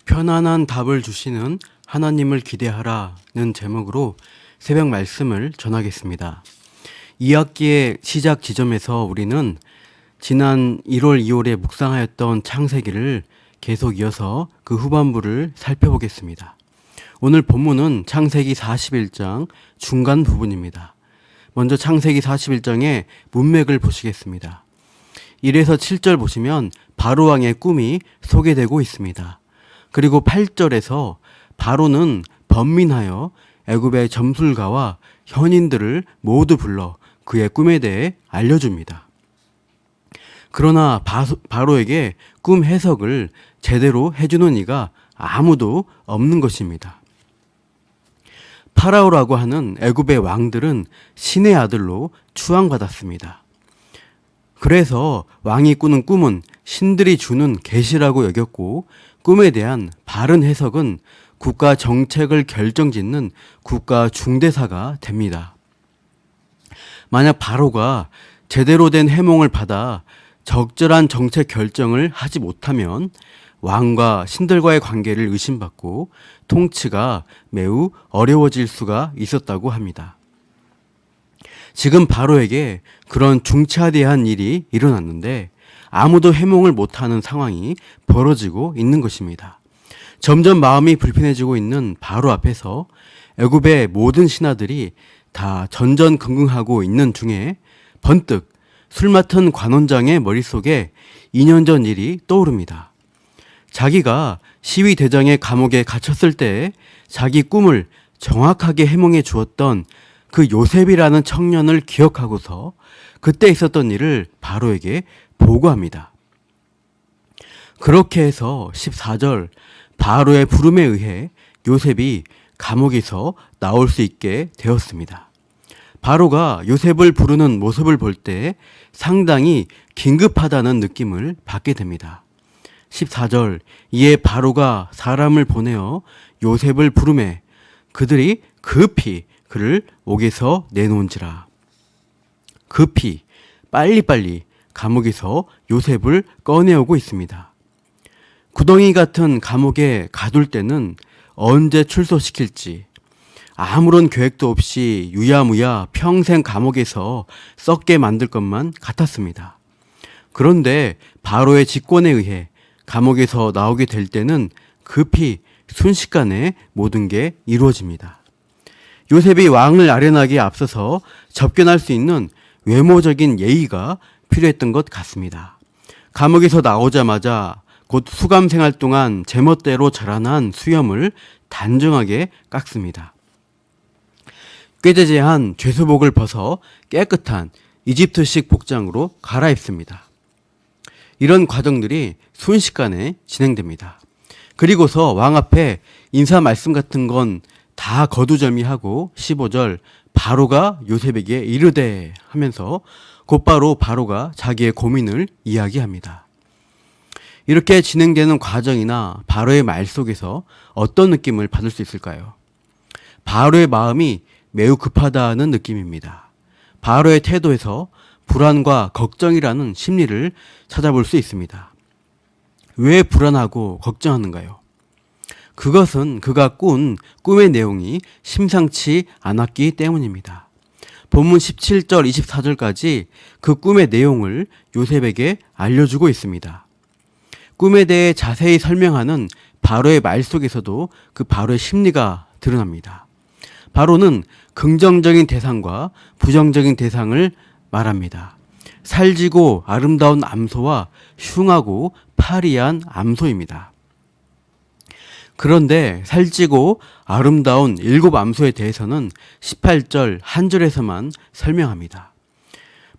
편안한 답을 주시는 하나님을 기대하라는 제목으로 새벽 말씀을 전하겠습니다. 2학기의 시작 지점에서 우리는 지난 1월, 2월에 묵상하였던 창세기를 계속 이어서 그 후반부를 살펴보겠습니다. 오늘 본문은 창세기 41장 중간 부분입니다. 먼저 창세기 41장의 문맥을 보시겠습니다. 1에서 7절 보시면 바로왕의 꿈이 소개되고 있습니다. 그리고 8절에서 바로는 번민하여 애굽의 점술가와 현인들을 모두 불러 그의 꿈에 대해 알려줍니다. 그러나 바로에게 꿈 해석을 제대로 해주는 이가 아무도 없는 것입니다. 파라오라고 하는 애굽의 왕들은 신의 아들로 추앙받았습니다. 그래서 왕이 꾸는 꿈은 신들이 주는 계시라고 여겼고, 꿈에 대한 바른 해석은 국가 정책을 결정짓는 국가 중대사가 됩니다. 만약 바로가 제대로 된 해몽을 받아 적절한 정책 결정을 하지 못하면 왕과 신들과의 관계를 의심받고 통치가 매우 어려워질 수가 있었다고 합니다. 지금 바로에게 그런 중차대한 일이 일어났는데 아무도 해몽을 못하는 상황이 벌어지고 있는 것입니다. 점점 마음이 불편해지고 있는 바로 앞에서 애굽의 모든 신하들이 다 전전긍긍하고 있는 중에 번뜩 술 맡은 관원장의 머릿속에 2년 전 일이 떠오릅니다. 자기가 시위대장의 감옥에 갇혔을 때 자기 꿈을 정확하게 해몽해 주었던 그 요셉이라는 청년을 기억하고서 그때 있었던 일을 바로에게 보고합니다. 그렇게 해서 14절 바로의 부름에 의해 요셉이 감옥에서 나올 수 있게 되었습니다. 바로가 요셉을 부르는 모습을 볼 때 상당히 긴급하다는 느낌을 받게 됩니다. 14절 이에 바로가 사람을 보내어 요셉을 부르매 그들이 급히 그를 옥에서 내놓은지라. 급히 빨리빨리 감옥에서 요셉을 꺼내오고 있습니다. 구덩이 같은 감옥에 가둘 때는 언제 출소시킬지 아무런 계획도 없이 유야무야 평생 감옥에서 썩게 만들 것만 같았습니다. 그런데 바로의 직권에 의해 감옥에서 나오게 될 때는 급히 순식간에 모든 게 이루어집니다. 요셉이 왕을 아련하기에 앞서서 접견할 수 있는 외모적인 예의가 필요했던 것 같습니다. 감옥에서 나오자마자 곧 수감 생활 동안 제멋대로 자라난 수염을 단정하게 깎습니다. 꾀재재한 죄수복을 벗어 깨끗한 이집트식 복장으로 갈아입습니다. 이런 과정들이 순식간에 진행됩니다. 그리고서 왕 앞에 인사 말씀 같은 건 다 거두절미하고 15절 바로가 요셉에게 이르되 하면서 곧바로 바로가 자기의 고민을 이야기합니다. 이렇게 진행되는 과정이나 바로의 말 속에서 어떤 느낌을 받을 수 있을까요? 바로의 마음이 매우 급하다는 느낌입니다. 바로의 태도에서 불안과 걱정이라는 심리를 찾아볼 수 있습니다. 왜 불안하고 걱정하는가요? 그것은 그가 꾼 꿈의 내용이 심상치 않았기 때문입니다. 본문 17절, 24절까지 그 꿈의 내용을 요셉에게 알려주고 있습니다. 꿈에 대해 자세히 설명하는 바로의 말 속에서도 그 바로의 심리가 드러납니다. 바로는 긍정적인 대상과 부정적인 대상을 말합니다. 살지고 아름다운 암소와 흉하고 파리한 암소입니다. 그런데 살찌고 아름다운 7 암소에 대해서는 18절 한 절에서만 설명합니다.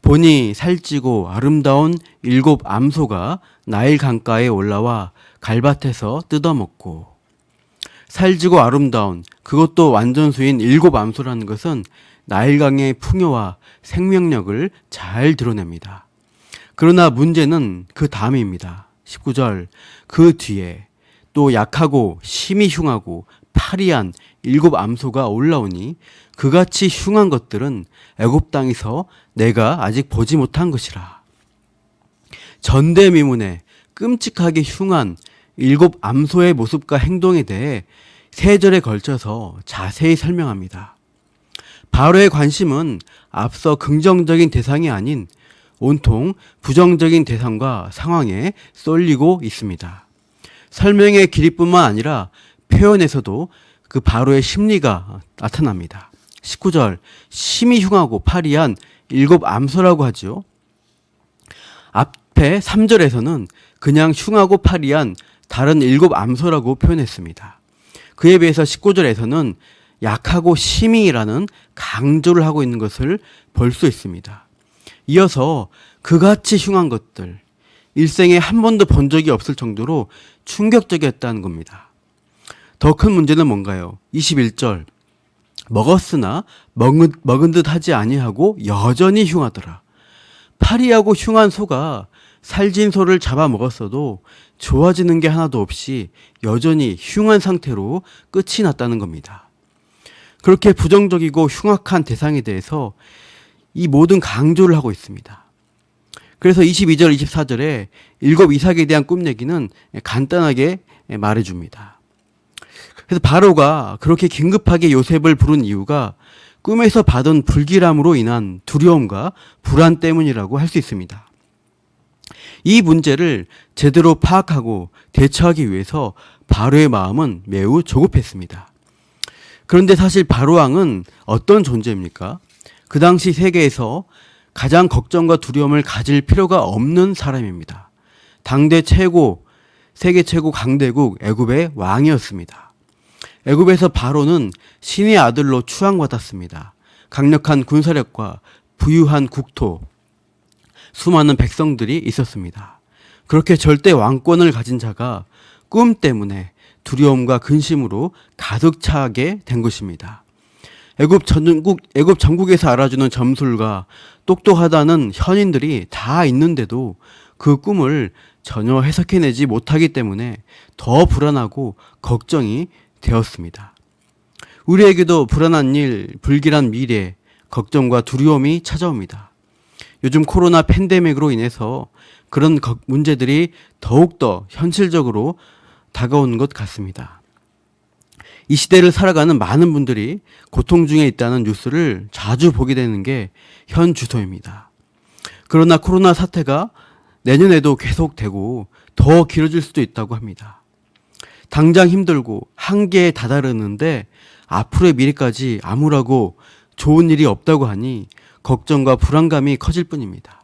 보니 살찌고 아름다운 7 암소가 나일 강가에 올라와 갈밭에서 뜯어먹고, 살지고 아름다운 그것도 완전수인 7 암소라는 것은 나일강의 풍요와 생명력을 잘 드러냅니다. 그러나 문제는 그 다음입니다. 19절 그 뒤에 또 약하고 심히 흉하고 파리한 7 암소가 올라오니 그같이 흉한 것들은 애굽 땅에서 내가 아직 보지 못한 것이라. 전대미문에 끔찍하게 흉한 일곱 암소의 모습과 행동에 대해 세 절에 걸쳐서 자세히 설명합니다. 바로의 관심은 앞서 긍정적인 대상이 아닌 온통 부정적인 대상과 상황에 쏠리고 있습니다. 설명의 길이뿐만 아니라 표현에서도 그 바로의 심리가 나타납니다. 19절, 심히 흉하고 파리한 일곱 암소라고 하죠. 앞에 3절에서는 그냥 흉하고 파리한 다른 일곱 암소라고 표현했습니다. 그에 비해서 19절에서는 약하고 심히라는 강조를 하고 있는 것을 볼 수 있습니다. 이어서 그같이 흉한 것들, 일생에 한 번도 본 적이 없을 정도로 충격적이었다는 겁니다. 더 큰 문제는 뭔가요? 21절, 먹었으나 먹은 듯 하지 아니하고 여전히 흉하더라. 파리하고 흉한 소가 살진 소를 잡아먹었어도 좋아지는 게 하나도 없이 여전히 흉한 상태로 끝이 났다는 겁니다. 그렇게 부정적이고 흉악한 대상에 대해서 이 모든 강조를 하고 있습니다. 그래서 22절, 24절에 일곱 이삭에 대한 꿈 얘기는 간단하게 말해줍니다. 그래서 바로가 그렇게 긴급하게 요셉을 부른 이유가 꿈에서 받은 불길함으로 인한 두려움과 불안 때문이라고 할 수 있습니다. 이 문제를 제대로 파악하고 대처하기 위해서 바로의 마음은 매우 조급했습니다. 그런데 사실 바로왕은 어떤 존재입니까? 그 당시 세계에서 가장 걱정과 두려움을 가질 필요가 없는 사람입니다. 당대 최고, 세계 최고 강대국 애굽의 왕이었습니다. 애굽에서 바로는 신의 아들로 추앙받았습니다. 강력한 군사력과 부유한 국토, 수많은 백성들이 있었습니다. 그렇게 절대 왕권을 가진 자가 꿈 때문에 두려움과 근심으로 가득 차게 된 것입니다. 애굽 전국에서 알아주는 점술과 똑똑하다는 현인들이 다 있는데도 그 꿈을 전혀 해석해내지 못하기 때문에 더 불안하고 걱정이 되었습니다. 우리에게도 불안한 일, 불길한 미래, 걱정과 두려움이 찾아옵니다. 요즘 코로나 팬데믹으로 인해서 그런 문제들이 더욱더 현실적으로 다가오는 것 같습니다. 이 시대를 살아가는 많은 분들이 고통 중에 있다는 뉴스를 자주 보게 되는 게 현 주소입니다. 그러나 코로나 사태가 내년에도 계속되고 더 길어질 수도 있다고 합니다. 당장 힘들고 한계에 다다르는데 앞으로의 미래까지 암울하고 좋은 일이 없다고 하니 걱정과 불안감이 커질 뿐입니다.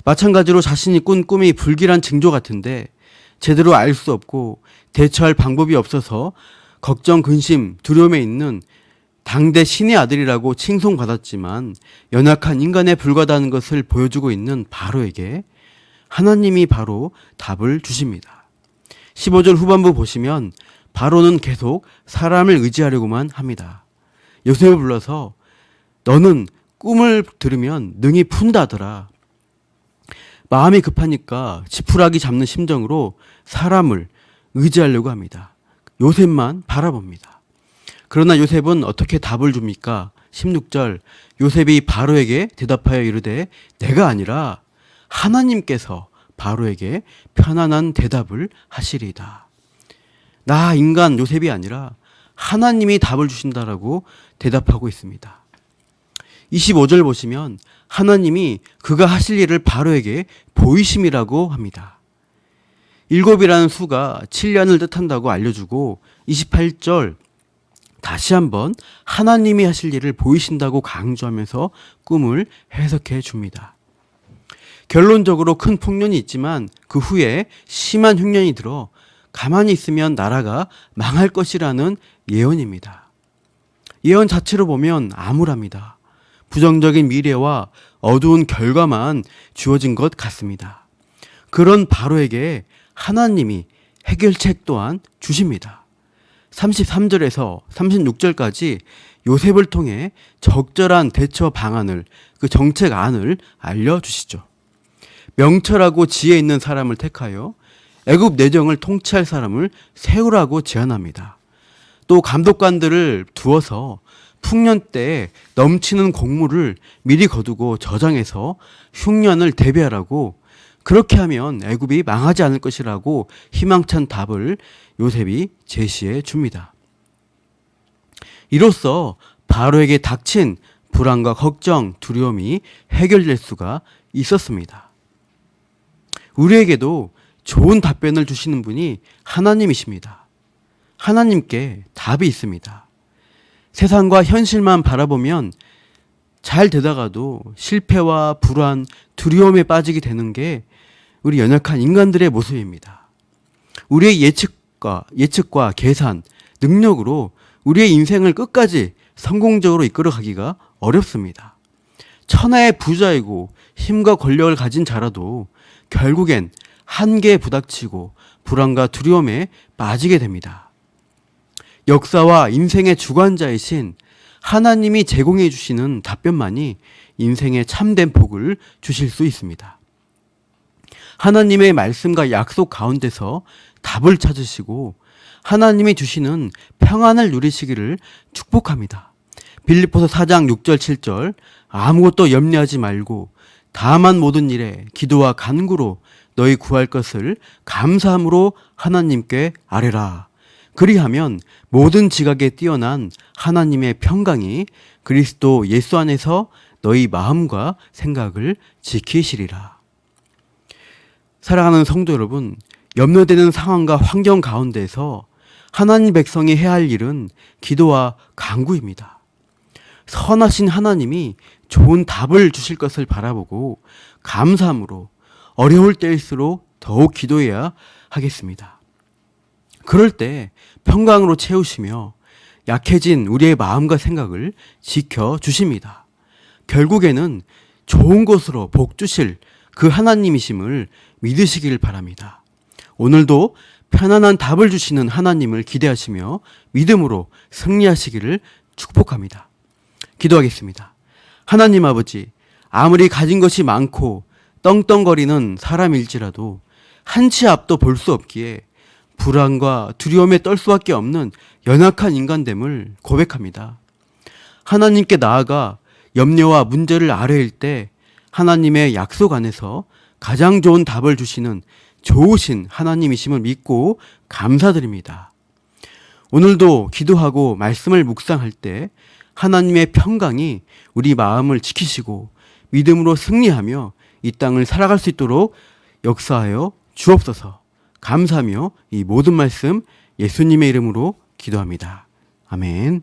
마찬가지로 자신이 꾼 꿈이 불길한 징조 같은데 제대로 알 수 없고 대처할 방법이 없어서 걱정, 근심, 두려움에 있는 당대 신의 아들이라고 칭송받았지만 연약한 인간에 불과하다는 것을 보여주고 있는 바로에게 하나님이 바로 답을 주십니다. 15절 후반부 보시면 바로는 계속 사람을 의지하려고만 합니다. 요셉을 불러서 너는 꿈을 들으면 능히 푼다더라. 마음이 급하니까 지푸라기 잡는 심정으로 사람을 의지하려고 합니다. 요셉만 바라봅니다. 그러나 요셉은 어떻게 답을 줍니까? 16절 요셉이 바로에게 대답하여 이르되 내가 아니라 하나님께서 바로에게 편안한 대답을 하시리이다. 나 인간 요셉이 아니라 하나님이 답을 주신다라고 대답하고 있습니다. 25절 보시면 하나님이 그가 하실 일을 바로에게 보이심이라고 합니다. 7이라는 수가 7년을 뜻한다고 알려주고 28절 다시 한번 하나님이 하실 일을 보이신다고 강조하면서 꿈을 해석해 줍니다. 결론적으로 큰 풍년이 있지만 그 후에 심한 흉년이 들어 가만히 있으면 나라가 망할 것이라는 예언입니다. 예언 자체로 보면 암울합니다. 부정적인 미래와 어두운 결과만 주어진 것 같습니다. 그런 바로에게 하나님이 해결책 또한 주십니다. 33절에서 36절까지 요셉을 통해 적절한 대처 방안을, 그 정책안을 알려주시죠. 명철하고 지혜 있는 사람을 택하여 애굽 내정을 통치할 사람을 세우라고 제안합니다. 또 감독관들을 두어서 풍년 때 넘치는 곡물을 미리 거두고 저장해서 흉년을 대비하라고 그렇게 하면 애굽이 망하지 않을 것이라고 희망찬 답을 요셉이 제시해 줍니다. 이로써 바로에게 닥친 불안과 걱정, 두려움이 해결될 수가 있었습니다. 우리에게도 좋은 답변을 주시는 분이 하나님이십니다. 하나님께 답이 있습니다. 세상과 현실만 바라보면 잘 되다가도 실패와 불안, 두려움에 빠지게 되는 게 우리 연약한 인간들의 모습입니다. 우리의 예측과 계산, 능력으로 우리의 인생을 끝까지 성공적으로 이끌어가기가 어렵습니다. 천하의 부자이고 힘과 권력을 가진 자라도 결국엔 한계에 부닥치고 불안과 두려움에 빠지게 됩니다. 역사와 인생의 주관자이신 하나님이 제공해 주시는 답변만이 인생의 참된 복을 주실 수 있습니다. 하나님의 말씀과 약속 가운데서 답을 찾으시고 하나님이 주시는 평안을 누리시기를 축복합니다. 빌립보서 4장 6절 7절 아무것도 염려하지 말고 다만 모든 일에 기도와 간구로 너희 구할 것을 감사함으로 하나님께 아뢰라. 그리하면 모든 지각에 뛰어난 하나님의 평강이 그리스도 예수 안에서 너희 마음과 생각을 지키시리라. 사랑하는 성도 여러분, 염려되는 상황과 환경 가운데서 하나님 백성이 해야 할 일은 기도와 간구입니다. 선하신 하나님이 좋은 답을 주실 것을 바라보고 감사함으로 어려울 때일수록 더욱 기도해야 하겠습니다. 그럴 때 평강으로 채우시며 약해진 우리의 마음과 생각을 지켜주십니다. 결국에는 좋은 것으로 복 주실 그 하나님이심을 믿으시길 바랍니다. 오늘도 편안한 답을 주시는 하나님을 기대하시며 믿음으로 승리하시기를 축복합니다. 기도하겠습니다. 하나님 아버지, 아무리 가진 것이 많고 떵떵거리는 사람일지라도 한치 앞도 볼 수 없기에 불안과 두려움에 떨 수밖에 없는 연약한 인간됨을 고백합니다. 하나님께 나아가 염려와 문제를 아뢰일 때 하나님의 약속 안에서 가장 좋은 답을 주시는 좋으신 하나님이심을 믿고 감사드립니다. 오늘도 기도하고 말씀을 묵상할 때 하나님의 평강이 우리 마음을 지키시고 믿음으로 승리하며 이 땅을 살아갈 수 있도록 역사하여 주옵소서. 감사하며 이 모든 말씀 예수님의 이름으로 기도합니다. 아멘.